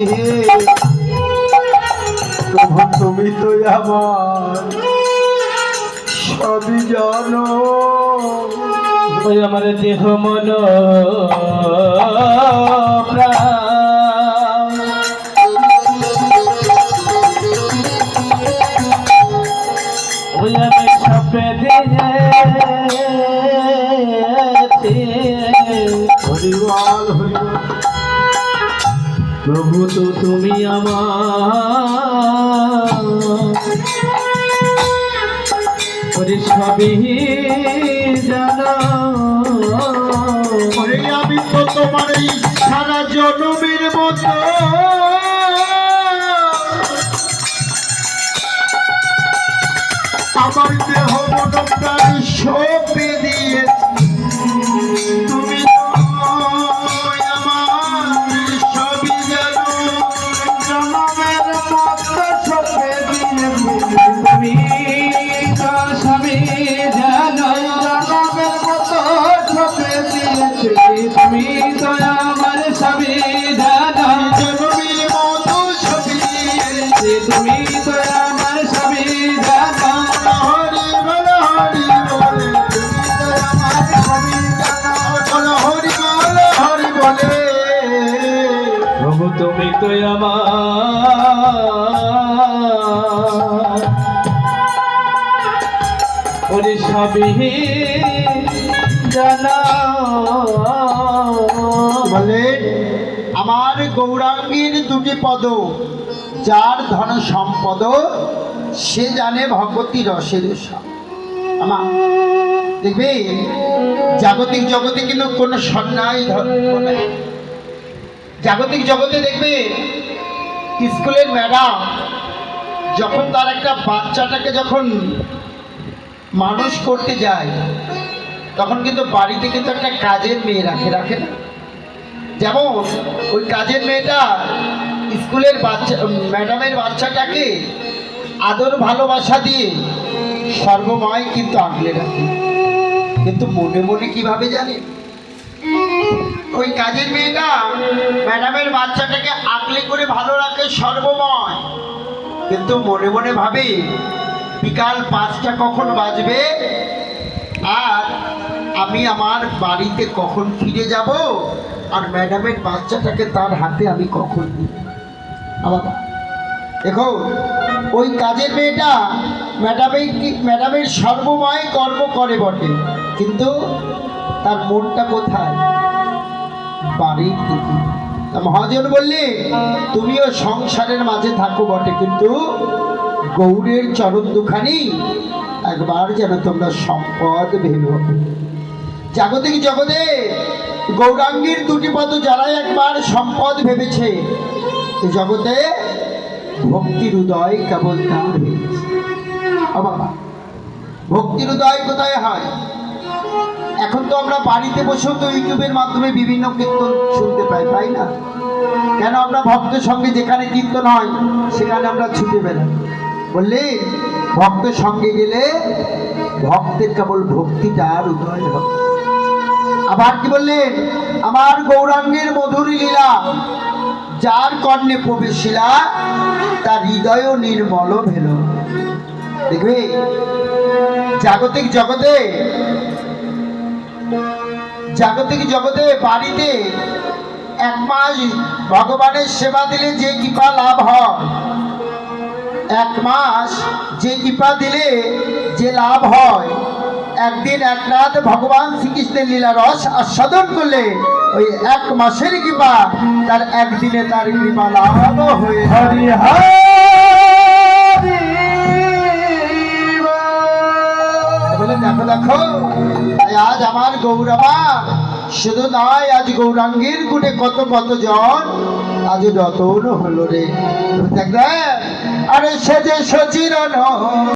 প্রভু তুমি তো আমার সবই জানো, ওই আমার দেহ মন ওই আমি সপে দিয়েছি হরিবল হরিবল। প্রভু তো তুমি আমার সবই জানো, আমি তো তোমার এই সারা জনমের মতো আমার দেহ মন প্রাণ সঁপে দিয়েছি। তুমি আমার সবই জানো, জনমের মতো সঁপে দিয়েছি। তুমি তো সবই জানো, জনমের মতো সঁপে দিয়েছি। তুমি তো আমার সবই জানো, জনমের মতো সঁপে দিয়েছি। তুমি তো আমার সবই জানো। হরি বল হরি বলে, তুমি তো আমার সবই জানো। বল হরি বল হরি বলে। প্রভু তুমি তো আমার সবই জানো। বলে আমার গৌরাঙ্গীর দুটি পদ, যার ধন সম্পদ সে জানে ভগবতী রসের স্বাদ। আমার দেখবে জাগতিক জগতে কিন্তু কোনো সন্ন্যায় ধর্ম নাই। জাগতিক জগতে দেখবে স্কুলের ম্যাডাম যখন তার একটা বাচ্চাটাকে যখন মানুষ করতে যায়, তখন কিন্তু বাড়িতে কিন্তু একটা কাজের মেয়ে রাখে না। যেমন ওই কাজের মেয়েটা স্কুলের বাচ্চা ম্যাডামের বাচ্চাটাকে আদর ভালোবাসা দিয়ে সর্বময় কিন্তু আগলে রাখে, কিন্তু মনে মনে কিভাবে জানে ওই কাজের মেয়েটা ম্যাডামের বাচ্চাটাকে আগলে করে ভালো রাখে সর্বময়, কিন্তু মনে মনে ভাবে বিকাল 5টা কখন বাজবে আর আমি আমার বাড়িতে কখন ফিরে যাব, আর ম্যাডামের বাচ্চাটাকে তার হাতে আমি কখন দিই। আলাদা দেখো ওই কাজের মেয়েটা ম্যাডামের সর্বময় কর্ম করে বটে, কিন্তু তার মনটা কোথায়? বাড়ির দিকে। মহাজন বললে তুমিও সংসারের মাঝে থাকো বটে, কিন্তু গৌরের চরণ দুখানি একবার যেন তোমরা সম্পদ ভেবো। জাগতিক জগতে গৌরাঙ্গীর দুটি পদ যারাই একবার সম্পদ ভেবেছে, এই জগতে ভক্তির উদয় কেবল তার হয়েছে। বাবা ভক্তির উদয় কোথায় হয়? এখন তো আমরা বাড়িতে বসেও তো ইউটিউবের মাধ্যমে বিভিন্ন কীর্তন শুনতে পাই, তাই না? কেন আমরা ভক্তের সঙ্গে যেখানে কীর্তন হয় সেখানে আমরা ছুটে বেড়াই? বললে ভক্তের সঙ্গে গেলে ভক্তের কেবল ভক্তিটার উদয় হবে। আবার কি বললেন? আমার গৌরাঙ্গের মধুর লীলা যার কর্ণে প্রবেশিলা তার হৃদয় নির্মল ভেল। দেখবে জাগতিক জগতে বাড়িতে 1 মাস ভগবানের সেবা দিলে যে কৃপা লাভ হয়, 1 মাস যে কৃপা দিলে যে লাভ হয়, একদিন এক রাত ভগবান শ্রীকৃষ্ণের লীলা রস আস্বাদন করলে ওই 1 মাসের কৃপা তার একদিনে তার কৃপা লাভ হয়ে হরি বলে। দেখো দেখো আজ আমার গৌরবা শুধু নয়, আজ গৌরাঙ্গীর গুণে কত জন আজ রতন হলো রে। দেখ আরে সে যে সচিরন